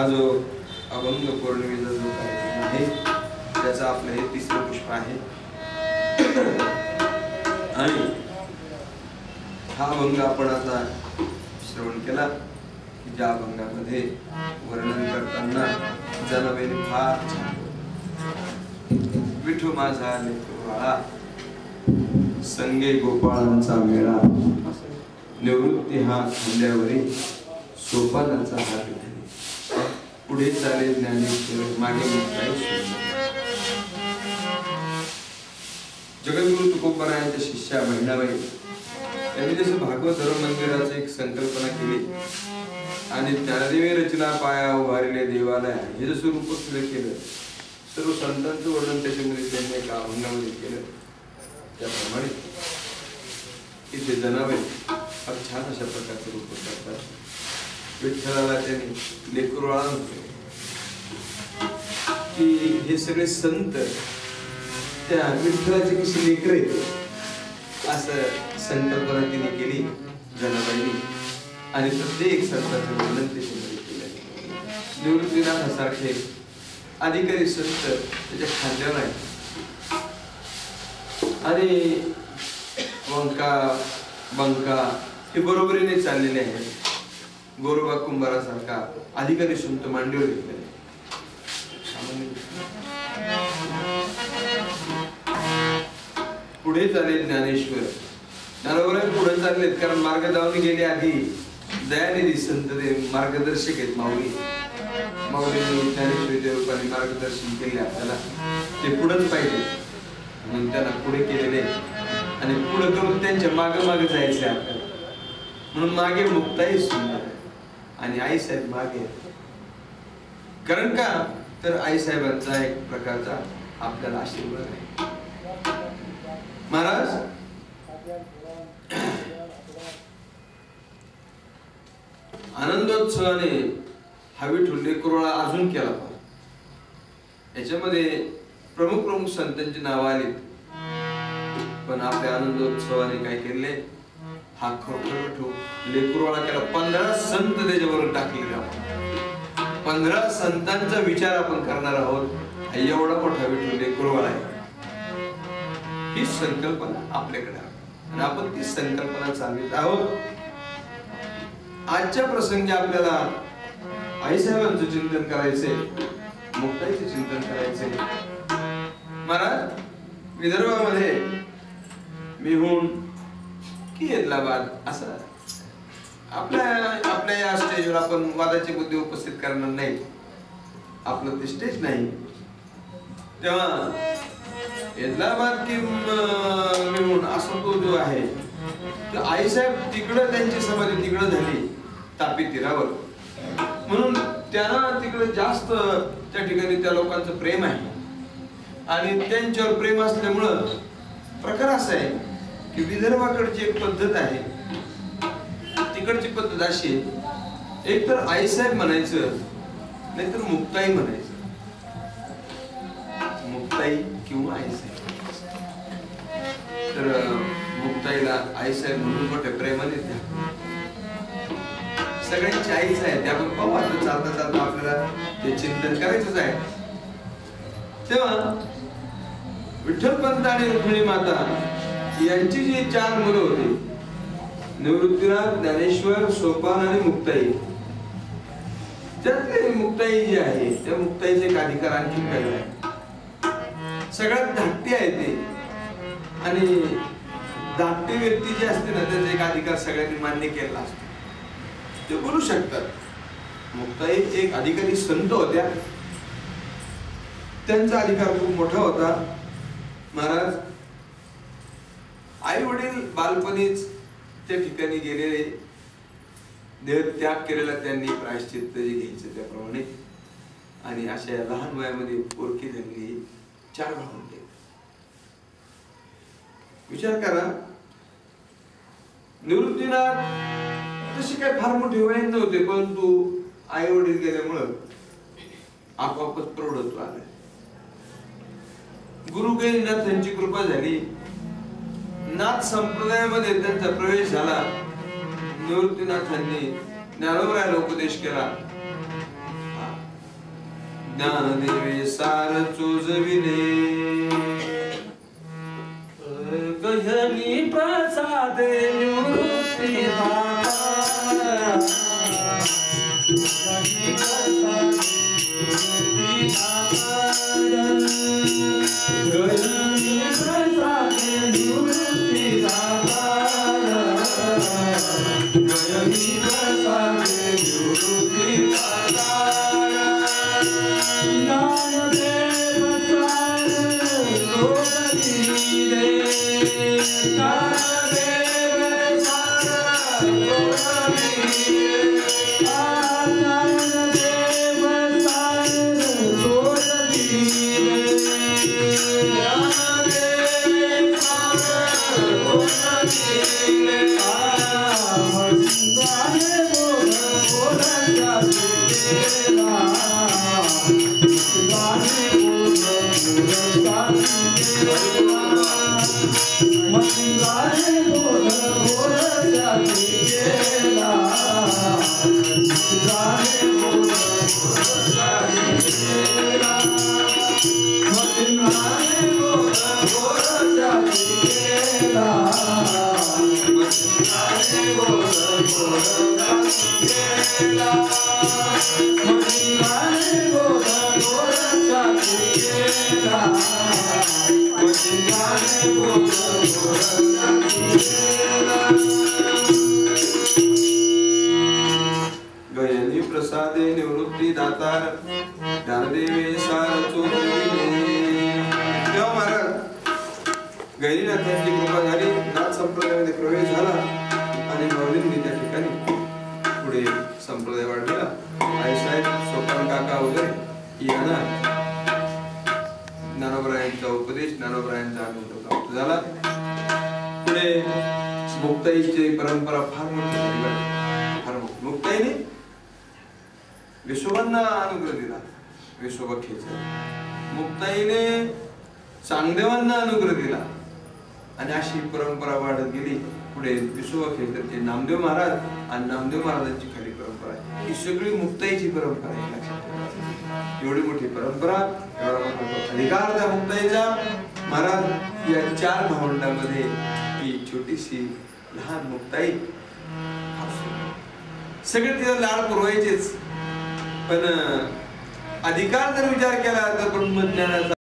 हा जो अभंग पौर्णिमेचा जो कार्यक्रम आहे त्याचा आपलं हे तिसरं पुष्प आहे आणि हा अभंग आपण आता श्रवण केला की ज्या अभंगामध्ये वर्णन करताना जनावेल फार छान विठू माझा लेकरूबाळा संगे गोपाळांचा मेळा निवृत्ती हा खांद्यावरी सोपानाचा हात धरी पुढे चाले ज्ञानेश्वर मागे मुक्ताई जगद्गुरु तुकोबारायांच्या शिष्या बहिणाबाई यांनी जसं भागवत धर्म मंदिराची एक संकल्पना केली आणि ज्ञानदेवी रचना पाया उभारले देवालय हे जसं रूप केलं सर्व संतांचं वर्णन त्याच्यामध्ये त्यांनी एका अभंगामध्ये केलं त्याप्रमाणे इथे जनावे फार छान अशा प्रकारचे रूप करतात विठ्ठलाला त्यांनी लेकरूबाळा म्हटले की हे सगळे संत त्या विठ्ठलाची कशी लेकरे असं संकल्पना तिने केली जनाबाईंनी आणि प्रत्येक संतांचं वर्णन त्याच्यामध्ये केलं निवृत्तीनाथासारखे अधिकारी संत त्याच्या खांद्यावर आहे आणि वंका बंका हे बरोबरीने चाललेले आहेत गोरोबा कुंभारासारखा अधिकारी संत मांडीवर घेतलेले पुढे चालेल ज्ञानेश्वर ज्ञानोबा पुढे चाललेत कारण मार्गदावनी गेले आधी दयानिधी संत ते मार्गदर्शक आहेत माऊली माऊलींनी ज्ञानेश्वरीच्या रूपाने मार्गदर्शन केले आपल्याला ते पुढेच पाहिजे म्हणून त्यांना पुढे केलेले आणि पुढे करून त्यांच्या मागे मागे जायचे आपल्याला म्हणून मागे मुक्ताई सुंदर आणि आई साहेब मागे कारण का तर आई साहेबांचा एक प्रकारचा आपल्याला आशीर्वाद आहे महाराज आनंदोत्सवाने हा विठू लेकरूबाळा अजून केला याच्यामध्ये प्रमुख प्रमुख संतांची नाव आली पण आपल्या आनंदोत्सवाने काय केले हा खरोखर विठू लेकरूबाळा केला 15 संत त्याच्याबरोबर टाकलेले आपण 15 संतांचा विचार आपण करणार आहोत एवढा मोठा विठू लेकरूबाळा आहे ही संकल्पना आपल्याकडे आहे आणि आपण ती संकल्पना चालवित आहोत आजच्या प्रसंगी आपल्याला आईसाहेबांचं चिंतन करायचंय मुक्ताईचे चिंतन करायचंय महाराज विदर्भामध्ये मिहून की हैदराबाद असं आपल्या या स्टेजवर आपण वादाचे मुद्दे उपस्थित करणार नाही आपलं ते स्टेज नाही तेव्हा हैदराबाद की मिहून असा तो जो आहे तर आईसाहेब तिकडं त्यांची समाधी तिकडं झाली तापी तीरावर म्हणून त्यांना तिकडे जास्त त्या ठिकाणी त्या लोकांचं प्रेम आहे आणि त्यांच्यावर प्रेम असल्यामुळं प्रकार असा आहे की विदर्भाकडची एक पद्धत आहे तिकडची पद्धत अशी एक तर आईसाहेब म्हणायचं नाहीतर मुक्ताई म्हणायचं मुक्ताई किंवा आईसाहेब तर मुक्ताईला आईसाहेब म्हणून मोठ्या प्रेमाने द्या सगळ्यांची आईच आहे ते आपण पाहू आता चालता चालता आपल्याला ते चिंतन करायचंच आहे तेव्हा विठ्ठलपंत आणि रुक्मिणी माता यांची जी 4 मुलं होती निवृत्तीनाथ ज्ञानेश्वर सोपान आणि मुक्ताई त्यातली मुक्ताई जी आहे त्या मुक्ताईचे एक अधिकार आणखी वेगळा आहे सगळ्यात धाकटी आहे ते आणि धाकटी व्यक्ती जी असते ना त्याचा एक अधिकार सगळ्यांनी मान्य केला असतो ते बोलू शकतात मुक्ताई एक अधिकारी संत होत्या त्यांचा अधिकार खूप मोठा होता महाराज आई वडील बालपणीच त्या ठिकाणी गेलेले देह त्याग केलेला त्यांनी प्रायश्चित्त जे घ्यायचं त्याप्रमाणे आणि अशा लहान वयामध्ये पोरकी झाली 4 भावंडे विचार करा निवृत्तीनाथ तशी काय फार मोठी वय नव्हते परंतु आई वडील गेल्यामुळं आपोआपच प्रौढत्व आलं गुरु गैरनाथांची कृपा झाली नाथ संप्रदायामध्ये त्यांचा प्रवेश झाला निवृत्तीनाथांनी ज्ञानोबरायाला उपदेश केला ज्ञानदेवे सार चोजविले गहनी प्रसादे निवृत्ती दाता गहनी प्रसादे निवृत्ती दाता गहनी प्रसादे निवृत्ती दाता ज्ञानदेव सार चोजविले गयनी प्रसादे निवृत्ती दातार ज्ञानदेवे सार चोजविले. तेव्हा महाराज गैरीनाथांची कृपा झाली, नाथ संप्रदायामध्ये प्रवेश झाला आणि माऊलींनी त्या ठिकाणी पुढे संप्रदाय वाढला. आईसाहेब सोपान काका वगैरे यांना ज्ञानोबरायांचा उपदेश, ज्ञानोबरायांचा अनुभव प्राप्त झाला. पुढे मुक्ताईची परंपरा फार मोठी झाली. फार मोठी मुक्ताईने विश्वबांना अनुग्रह दिला. विश्वबा खेचर मुक्ताईने चांगदेवांना अनुग्रह दिला आणि अशी परंपरा वाढत गेली. पुढे विश्वबा खेचरचे नामदेव महाराज आणि नामदेव महाराजांची खरी परंपरा आहे. ही सगळी मुक्ताईची परंपरा आहे. लक्षात ठेवा, एवढी मोठी परंपरा, एवढा मोठा अधिकार त्या मुक्ताईचा. महाराज या 4 भावंडांमध्ये ही छोटीशी लहान मुक्ताई, सगळे तिला लाड पुरवायचेच, पण अधिकार जर विचार केला तर ब्रह्मज्ञानाचा